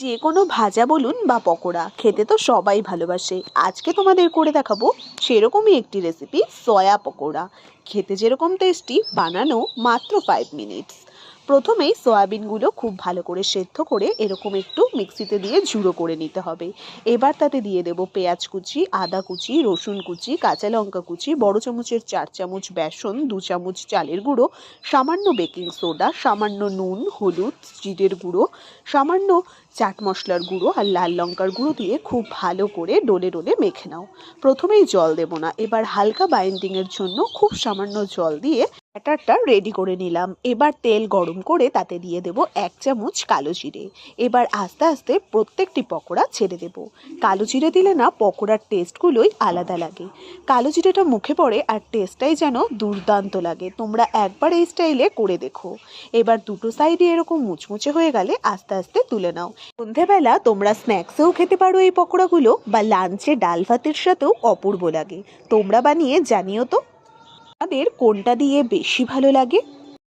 যে কোনো ভাজা বলুন বা পকোড়া খেতে তো সবাই ভালোবাসে। আজকে তোমাদের করে দেখাবো সেরকমই একটি রেসিপি, সয়া পকোড়া। খেতে যেরকম টেস্টি, বানানো মাত্র 5 মিনিটস। প্রথমেই সয়াবিনগুলো খুব ভালো করে সেদ্ধ করে এরকম একটু মিক্সিতে দিয়ে ঝুড়ো করে নিতে হবে। এবার তাতে দিয়ে দেব পেঁয়াজ কুচি, আদা কুচি, রসুন কুচি, কাঁচা লঙ্কা কুচি, বড় চামচের 4 চামচ বেসন, 2 চামচ চালের গুঁড়ো, সামান্য বেকিং সোডা, সামান্য নুন, হলুদ, জিরের গুঁড়ো, সামান্য চাট মশলার গুঁড়ো আর লাল লঙ্কার গুঁড়ো দিয়ে খুব ভালো করে ডলে ডলে মেখে নাও। প্রথমেই জল দেব না, এবার হালকা বাইন্ডিংয়ের জন্য খুব সামান্য জল দিয়ে ব্যাটারটা রেডি করে নিলাম। এবার তেল গরম করে তাতে দিয়ে দেব 1 চামচ কালো জিরে। এবার আস্তে আস্তে প্রত্যেকটি পকোড়া ছেড়ে দেব। কালো জিরে দিলে না পকোড়ার টেস্টগুলোই আলাদা লাগে। কালো জিরেটা মুখে পড়ে আর টেস্টটাই যেন দুর্দান্ত লাগে। তোমরা একবার এই স্টাইলে করে দেখো। এবার দুটো সাইডে এরকম মুচমুচে হয়ে গেলে আস্তে আস্তে তুলে নাও। সন্ধেবেলা তোমরা স্ন্যাক্সেও খেতে পারো এই পকোড়াগুলো, বা লাঞ্চে ডাল ভাতের সাথেও অপূর্ব লাগে। তোমরা বানিয়ে জানিও তো তোমাদের কোনটা দিয়ে বেশি ভালো লাগে।